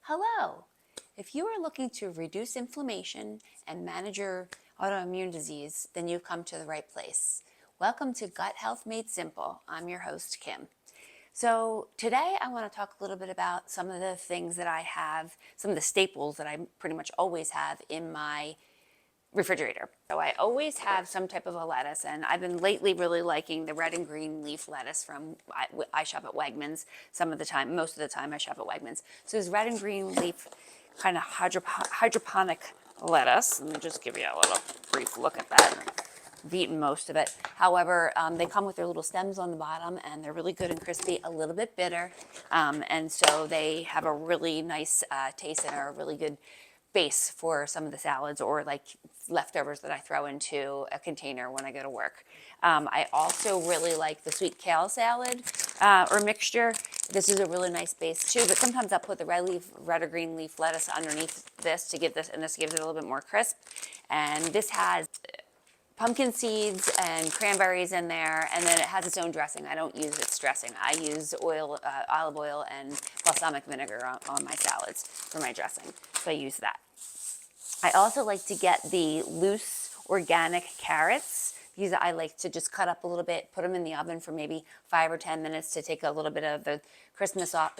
Hello! If you are looking to reduce inflammation and manage your autoimmune disease, then you've come to the right place. Welcome to Gut Health Made Simple. I'm your host, Kim. So today I want to talk a little bit about some of the things that I have, some of the staples that I pretty much always have in my refrigerator. So I always have some type of a lettuce, and I've been lately really liking the red and green leaf lettuce from, I shop at Wegmans some of the time, most of the time I shop at Wegmans. So this red and green leaf kind of hydroponic lettuce. Let me just give you a little brief look at that. I've eaten most of it. However, they come with their little stems on the bottom, and they're really good and crispy, a little bit bitter. And so they have a really nice taste and are a really good base for some of the salads or like leftovers that I throw into a container when I go to work. I also really like the sweet kale salad or mixture. This is a really nice base too, but sometimes I'll put the red or green leaf lettuce underneath this to give this, and this gives it a little bit more crisp. And this has pumpkin seeds and cranberries in there, and then it has its own dressing. I don't use its dressing. I use oil, olive oil and balsamic vinegar on my salads for my dressing, so I use that. I also like to get the loose organic carrots. These I like to just cut up a little bit, put them in the oven for maybe 5 or 10 minutes to take a little bit of the crispness off,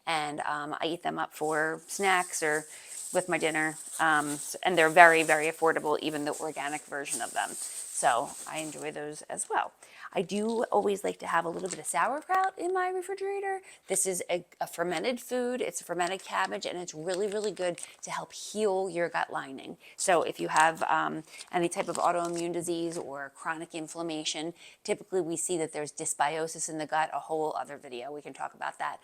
and I eat them up for snacks or with my dinner, and they're very, very affordable, even the organic version of them. So I enjoy those as well. I do always like to have a little bit of sauerkraut in my refrigerator. This is a fermented food. It's a fermented cabbage, and it's really, really good to help heal your gut lining. So if you have any type of autoimmune disease or chronic inflammation, typically we see that there's dysbiosis in the gut, a whole other video, we can talk about that.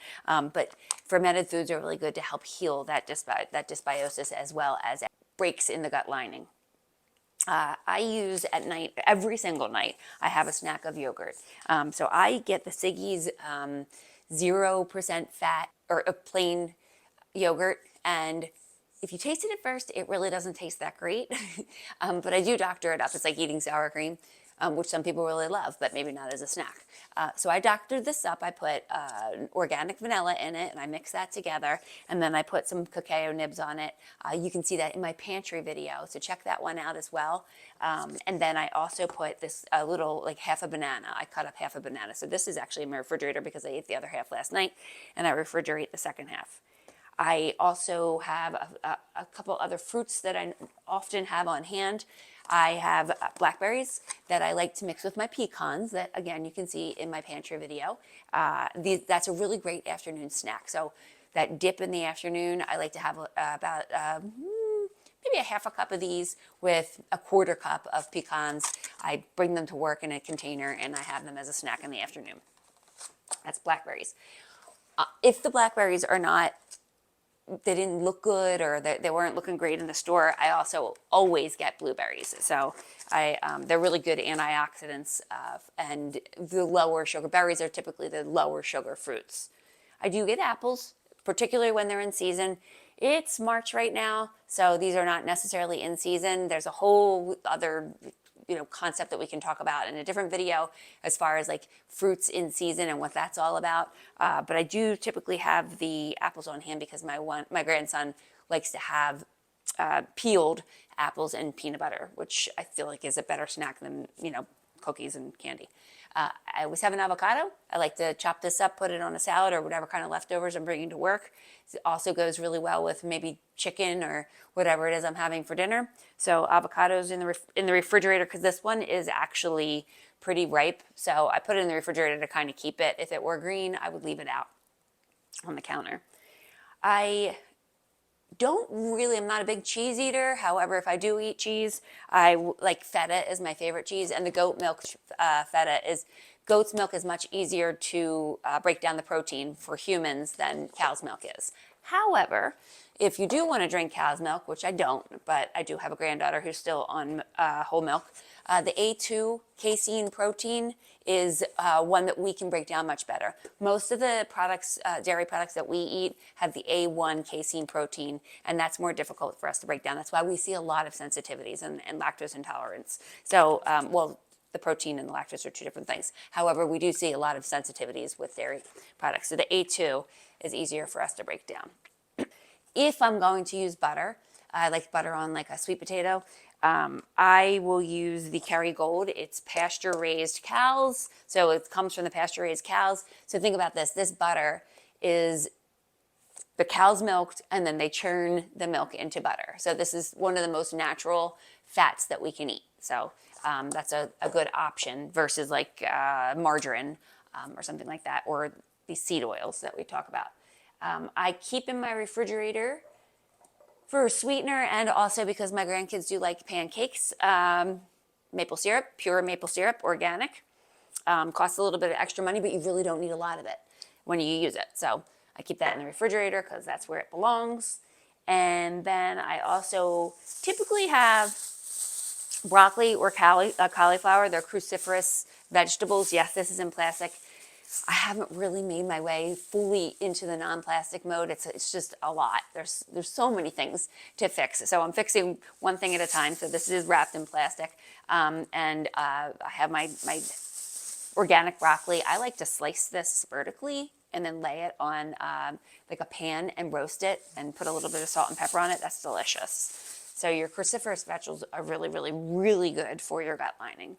But fermented foods are really good to help heal that dysbiosis as well as breaks in the gut lining. I use at night, every single night, I have a snack of yogurt. So I get the Siggi's 0% fat or a plain yogurt, and if you taste it at first, it really doesn't taste that great, but I do doctor it up. It's like eating sour cream, which some people really love, but maybe not as a snack. So I doctored this up. I put organic vanilla in it, and I mix that together, and then I put some cacao nibs on it. You can see that in my pantry video, so check that one out as well. And then I also put this little, like half a banana. I cut up half a banana. So this is actually in my refrigerator because I ate the other half last night, and I refrigerate the second half. I also have a couple other fruits that I often have on hand. I have blackberries that I like to mix with my pecans that, again, you can see in my pantry video. That's a really great afternoon snack. So that dip in the afternoon, I like to have about maybe a half a cup of these with a quarter cup of pecans. I bring them to work in a container, and I have them as a snack in the afternoon. That's blackberries. If the blackberries are not, they didn't look good or they weren't looking great in the store, I also always get blueberries. So they're really good antioxidants, and the lower sugar. Berries are typically the lower sugar fruits. I do get apples, particularly when they're in season. It's March right now, so these are not necessarily in season. There's a whole other concept that we can talk about in a different video as far as like fruits in season and what that's all about. But I do typically have the apples on hand because my grandson likes to have peeled apples and peanut butter, which I feel like is a better snack than cookies and candy. I always have an avocado. I like to chop this up, put it on a salad or whatever kind of leftovers I'm bringing to work. It also goes really well with maybe chicken or whatever it is I'm having for dinner. So avocados in the refrigerator, because this one is actually pretty ripe. So I put it in the refrigerator to kind of keep it. If it were green, I would leave it out on the counter. I'm not a big cheese eater. However, if I do eat cheese, I like feta is my favorite cheese, and the goat milk goat's milk is much easier to break down the protein for humans than cow's milk is. However, if you do want to drink cow's milk, which I don't, but I do have a granddaughter who's still on whole milk, the A2 casein protein is one that we can break down much better. Most of the products, dairy products that we eat have the A1 casein protein, and that's more difficult for us to break down. That's why we see a lot of sensitivities and lactose intolerance. So, the protein and the lactose are two different things. However, we do see a lot of sensitivities with dairy products. So the A2 is easier for us to break down. If I'm going to use butter, I like butter on like a sweet potato. I will use the Kerrygold. It's pasture-raised cows, so it comes from the pasture-raised cows. So think about this. This butter is the cow's milked, and then they churn the milk into butter. So this is one of the most natural fats that we can eat. So that's a good option versus like margarine or something like that, or these seed oils that we talk about. I keep in my refrigerator for sweetener, and also because my grandkids do like pancakes, maple syrup, pure maple syrup, organic. Costs a little bit of extra money, but you really don't need a lot of it when you use it. So I keep that in the refrigerator because that's where it belongs. And then I also typically have broccoli or cauliflower. They're cruciferous vegetables. Yes, this is in plastic. I haven't really made my way fully into the non-plastic mode. It's just a lot. There's so many things to fix. So I'm fixing one thing at a time. So this is wrapped in plastic. And I have my organic broccoli. I like to slice this vertically and then lay it on like a pan and roast it and put a little bit of salt and pepper on it. That's delicious. So your cruciferous vegetables are really, really, really good for your gut lining.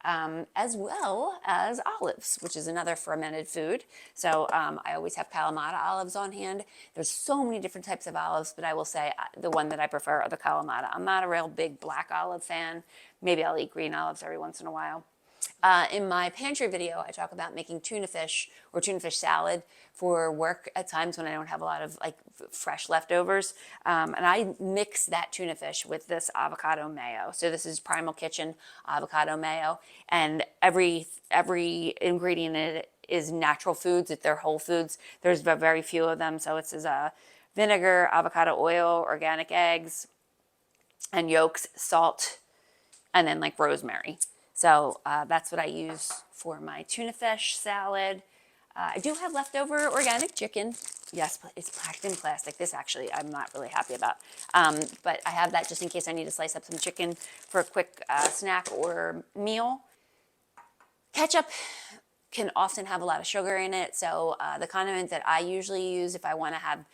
As well as olives, which is another fermented food. So I always have Kalamata olives on hand. There's so many different types of olives, but I will say the one that I prefer are the Kalamata. I'm not a real big black olive fan. Maybe I'll eat green olives every once in a while. In my pantry video, I talk about making tuna fish or tuna fish salad for work at times when I don't have a lot of like fresh leftovers. And I mix that tuna fish with this avocado mayo. So this is Primal Kitchen avocado mayo. And every ingredient in it is natural foods. They're whole foods. There's very few of them. So it's vinegar, avocado oil, organic eggs, and yolks, salt, and then like rosemary. So that's what I use for my tuna fish salad. I do have leftover organic chicken. Yes, but it's packed in plastic. This actually I'm not really happy about. But I have that just in case I need to slice up some chicken for a quick snack or meal. Ketchup can often have a lot of sugar in it. So the condiment that I usually use if I want to have,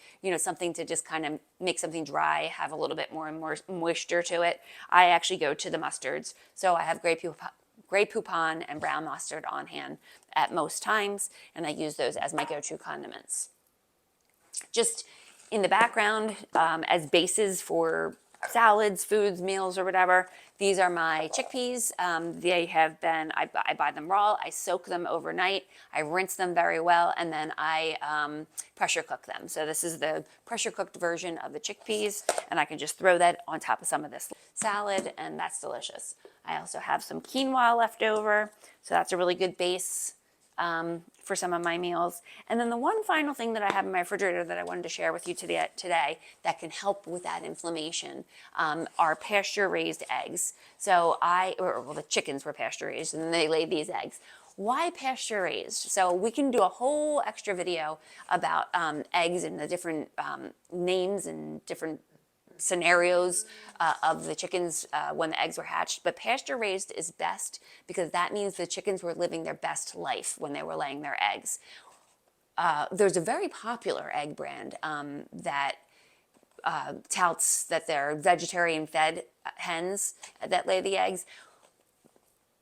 something to just kind of make something dry, have a little bit more moisture to it, I actually go to the mustards. So I have Grey Poupon and brown mustard on hand at most times, and I use those as my go-to condiments. Just in the background, as bases for salads, foods, meals, or whatever, these are my chickpeas. They have been, I buy them raw, I soak them overnight, I rinse them very well, and then I pressure cook them. So this is the pressure cooked version of the chickpeas, and I can just throw that on top of some of this salad, and that's delicious. I also have some quinoa left over, so that's a really good base for some of my meals. And then the one final thing that I have in my refrigerator that I wanted to share with you today that can help with that inflammation are pasture-raised eggs. So the chickens were pasture-raised and then they laid these eggs. Why pasture-raised? So we can do a whole extra video about eggs and the different names and different scenarios of the chickens when the eggs were hatched, but pasture raised is best because that means the chickens were living their best life when they were laying their eggs. There's a very popular egg brand that touts that they're vegetarian fed hens that lay the eggs.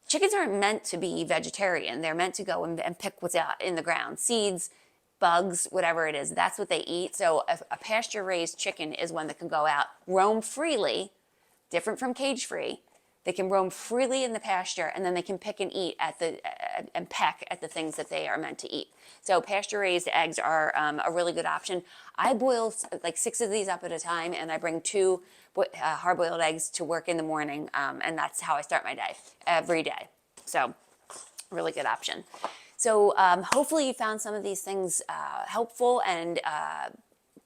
Chickens aren't meant to be vegetarian. They're meant to go and pick what's out in the ground, seeds, bugs, whatever it is, that's what they eat. So a pasture-raised chicken is one that can go out, roam freely, different from cage-free. They can roam freely in the pasture, and then they can pick and eat and peck at the things that they are meant to eat. So pasture-raised eggs are a really good option. I boil like 6 of these up at a time, and I bring 2 hard-boiled eggs to work in the morning, and that's how I start my day every day. So really good option. So hopefully you found some of these things helpful, and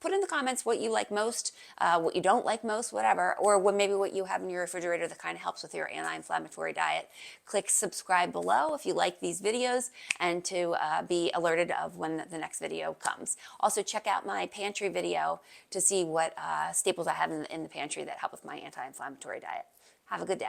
put in the comments what you like most, what you don't like most, whatever, or maybe what you have in your refrigerator that kind of helps with your anti-inflammatory diet. Click subscribe below if you like these videos and to be alerted of when the next video comes. Also check out my pantry video to see what staples I have in the pantry that help with my anti-inflammatory diet. Have a good day.